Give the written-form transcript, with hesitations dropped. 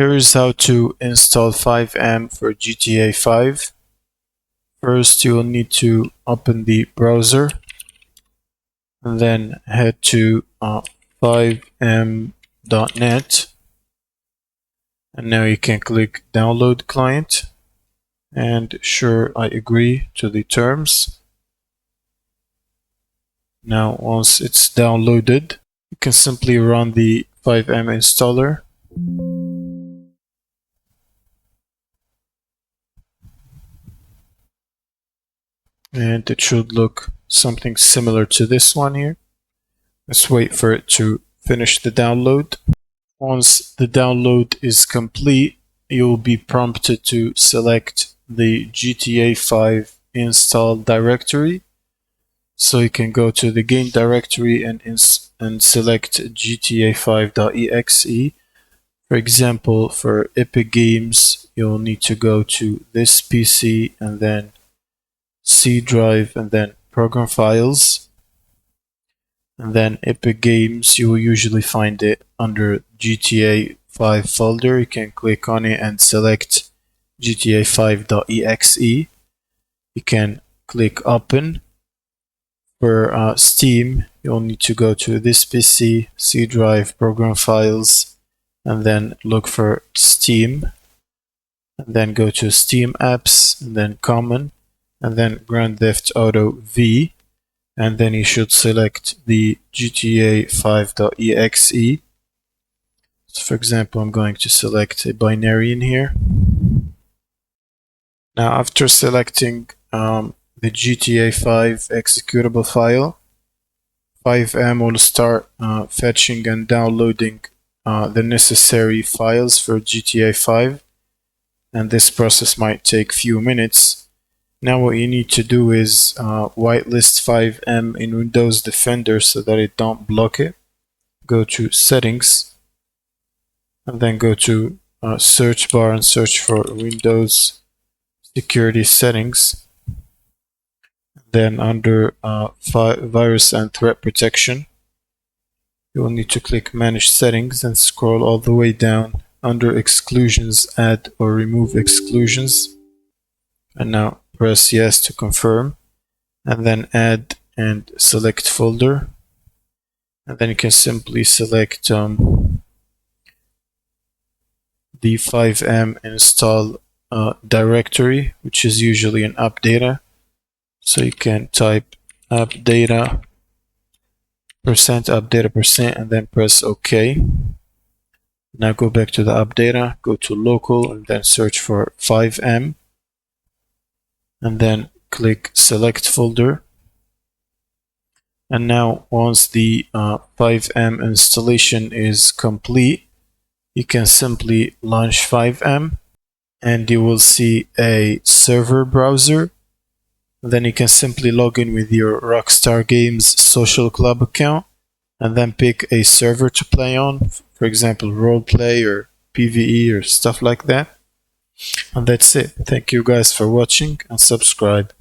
Here is how to install FiveM for GTA 5. First, you will need to open the browser and then head to FiveM.net. And now you can click Download Client. And sure, I agree to the terms. Now, once it's downloaded, you can simply run the FiveM installer. And it should look something similar to this one here. Let's wait for it to finish the download. Once the download is complete, you will be prompted to select the GTA 5 install directory. So you can go to the game directory and select GTA5.exe. For example, for Epic Games, you'll need to go to this PC and then C drive and then program files. And then Epic Games, you will usually find it under GTA 5 folder. You can click on it and select GTA5.exe. You can click open. For Steam, you'll need to go to this PC, C drive, program files, and then look for Steam. And then go to Steam apps, and then common, and then Grand Theft Auto V. And then you should select the GTA5.exe. So for example, I'm going to select a binary in here. Now, after selecting the GTA 5 executable file, FiveM will start fetching and downloading the necessary files for GTA 5, and this process might take few minutes. Now what you need to do is whitelist FiveM in Windows Defender so that it don't block it. Go to Settings, and then go to search bar and search for Windows Security Settings. Then under Virus and Threat Protection, you will need to click Manage Settings and scroll all the way down. Under Exclusions, add or remove exclusions. And now press Yes to confirm. And then add and select folder. And then you can simply select the FiveM install directory, which is usually an appdata. So you can type appdata %appdata% and then press OK. Now go back to the appdata, go to local and then search for FiveM. And then click select folder. And now once the FiveM installation is complete, you can simply launch FiveM and you will see a server browser. Then you can simply log in with your Rockstar Games social club account and then pick a server to play on, for example, roleplay or PvE or stuff like that. And that's it. Thank you guys for watching and subscribe.